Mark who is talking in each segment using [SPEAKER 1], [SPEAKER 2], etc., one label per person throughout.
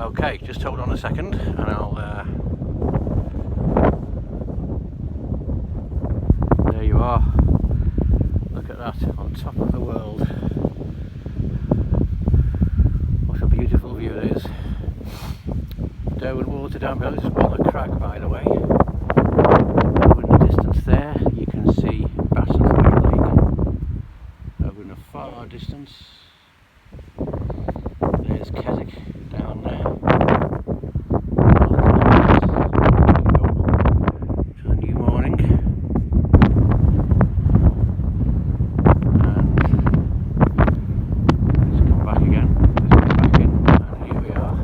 [SPEAKER 1] Okay, just hold on a second and I'll there you are. Look at that, on top of the world. What a beautiful view it is. Derwent Water down below. This is Walnut Crag, by the way. Over in the distance there you can see Bassensfield Lake. Over in the far distance there's Keswick down there. To the new morning. And let's come back again. Let's come back in, and here we are.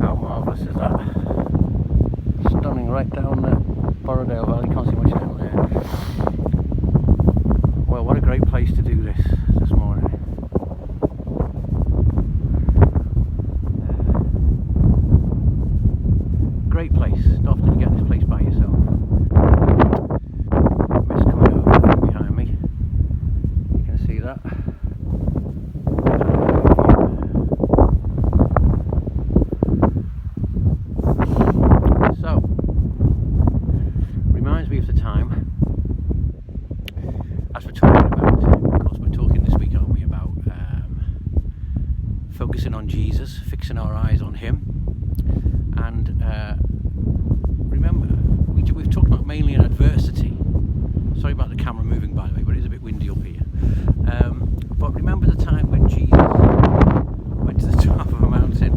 [SPEAKER 1] How marvellous is that? Stunning right down the Borrowdale Valley, can't see much down there. Well, what a great place to do this morning. Great place. Not often you get this place by yourself. Mist coming over from behind me. You can see that. So, reminds me of the time, as we're talking about, of course we're talking this week, aren't we, about focusing on Jesus, fixing our eyes on Him. And remember, we've talked about mainly in adversity. Sorry about the camera moving, by the way, but it is a bit windy up here. But remember the time when Jesus went to the top of a mountain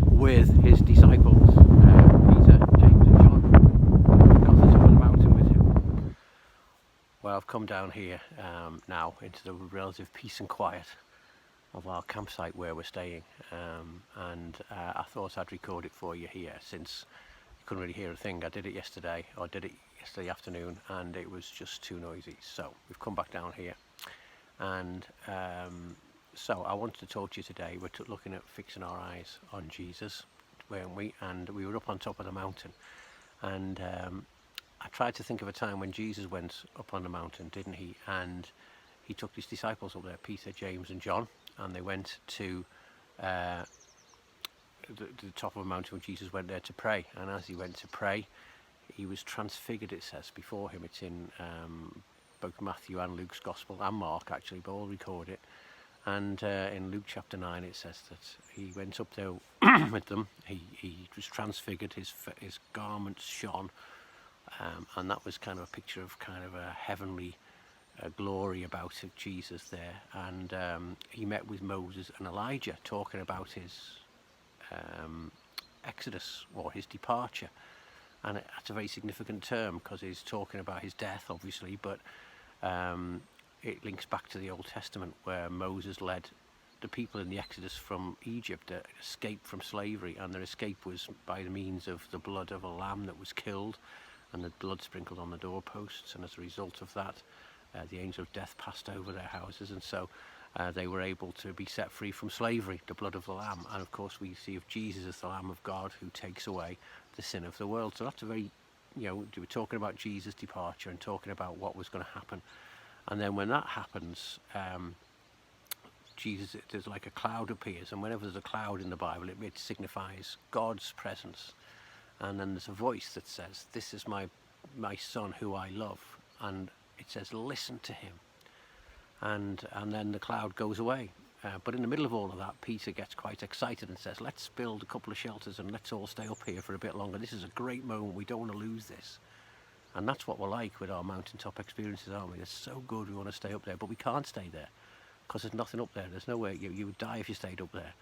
[SPEAKER 1] with his disciples, Peter, James and John. Got to the top of the mountain with him. Well, I've come down here now into the relative peace and quiet of our campsite where we're staying, and I thought I'd record it for you here, since you couldn't really hear a thing. I did it yesterday afternoon, and it was just too noisy. So we've come back down here, and so I wanted to talk to you today. We're looking at fixing our eyes on Jesus, weren't we? And we were up on top of the mountain, and I tried to think of a time when Jesus went up on the mountain, didn't he? And he took his disciples up there, Peter, James and John, and they went to the top of a mountain where Jesus went there to pray. And as he went to pray, he was transfigured, it says, before him. It's in both Matthew and Luke's Gospel, and Mark actually, but all record it. And in Luke chapter 9 it says that he went up there with them. He was transfigured, his garments shone, and that was kind of a picture of kind of a heavenly glory about Jesus there. And he met with Moses and Elijah, talking about his exodus, or his departure. And that's a very significant term, because he's talking about his death, obviously, but it links back to the Old Testament, where Moses led the people in the exodus from Egypt, to escape from slavery, and their escape was by the means of the blood of a lamb that was killed, and the blood sprinkled on the doorposts. And as a result of that, the angel of death passed over their houses, and so they were able to be set free from slavery, the blood of the lamb. And of course we see of Jesus as the Lamb of God who takes away the sin of the world. So that's a very, we're talking about Jesus' departure and talking about what was going to happen. And then when that happens, there's like a cloud appears, and whenever there's a cloud in the Bible, it signifies God's presence. And then there's a voice that says, "This is my son who I love," and it says, "Listen to him." And then the cloud goes away. But in the middle of all of that, Peter gets quite excited and says, "Let's build a couple of shelters and let's all stay up here for a bit longer. This is a great moment. We don't want to lose this." And that's what we're like with our mountaintop experiences, aren't we? It's so good, we want to stay up there, but we can't stay there, because there's nothing up there. There's no way. You would die if you stayed up there.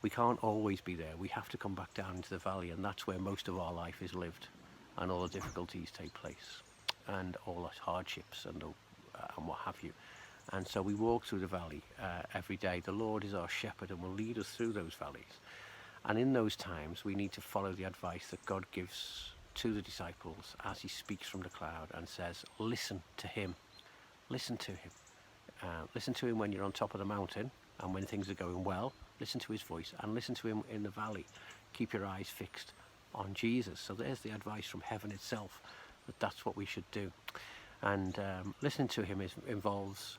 [SPEAKER 1] We can't always be there. We have to come back down into the valley, and that's where most of our life is lived, and all the difficulties take place, and all the hardships and what have you. And so we walk through the valley every day. The Lord is our shepherd and will lead us through those valleys. And in those times, we need to follow the advice that God gives to the disciples as he speaks from the cloud and says, "Listen to him. Listen to him. Listen to him when you're on top of the mountain, and when things are going well, listen to his voice, and listen to him in the valley. Keep your eyes fixed on Jesus." So there's the advice from heaven itself, that's what we should do. And listening to him involves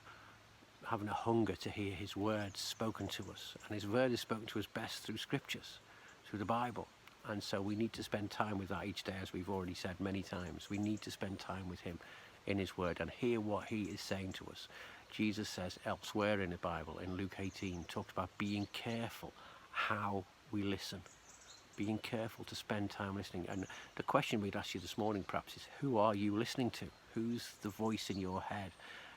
[SPEAKER 1] having a hunger to hear his words spoken to us. And his word is spoken to us best through scriptures, through the Bible. And so we need to spend time with that each day, as we've already said many times. We need to spend time with him in his word and hear what he is saying to us. Jesus says elsewhere in the Bible, in Luke 18, talked about being careful how we listen. Being careful to spend time listening. And the question we'd ask you this morning perhaps is, who are you listening to? Who's the voice in your head?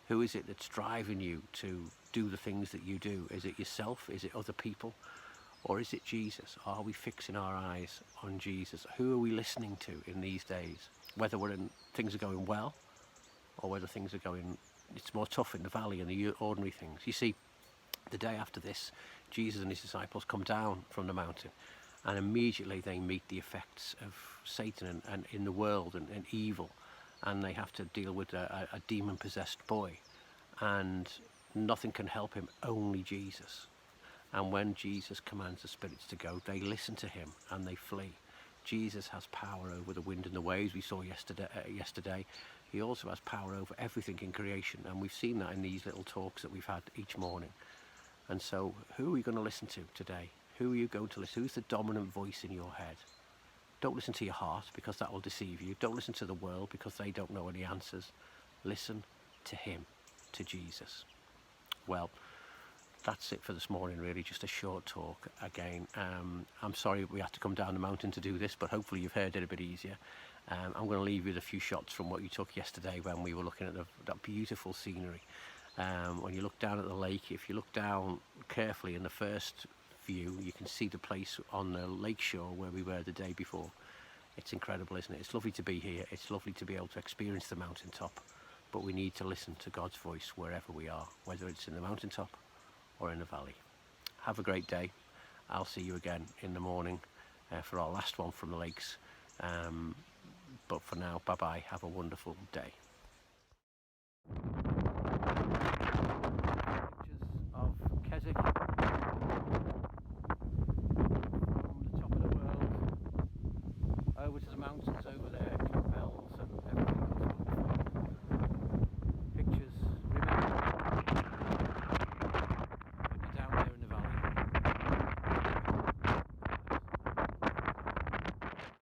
[SPEAKER 1] Who is it that's driving you to do the things that you do? Is it yourself? Is it other people? Or is it Jesus? Are we fixing our eyes on Jesus? Who are we listening to in these days? Whether things are going well, or whether things are going, it's more tough in the valley and the ordinary things. You see, the day after this, Jesus and his disciples come down from the mountain, and immediately they meet the effects of Satan and in the world and evil, and they have to deal with a demon-possessed boy, and nothing can help him, only Jesus. And when Jesus commands the spirits to go, they listen to him and they flee. Jesus has power over the wind and the waves, we saw yesterday. He also has power over everything in creation, and we've seen that in these little talks that we've had each morning. And so, who are you going to listen to today? Who are you going to listen to? Who's the dominant voice in your head? Don't listen to your heart, because that will deceive you. Don't listen to the world, because they don't know any answers. Listen to him, to Jesus. Well, that's it for this morning, really. Just a short talk again. I'm sorry we had to come down the mountain to do this, but hopefully you've heard it a bit easier. I'm going to leave you with a few shots from what you took yesterday when we were looking at that beautiful scenery. When you look down at the lake, if you look down carefully in the first view, you can see the place on the lake shore where we were the day before. It's incredible, isn't it? It's lovely to be here. It's lovely to be able to experience the mountaintop, but we need to listen to God's voice wherever we are, whether it's in the mountaintop or in the valley. Have a great day. I'll see you again in the morning for our last one from the lakes. But for now, bye-bye. Have a wonderful day.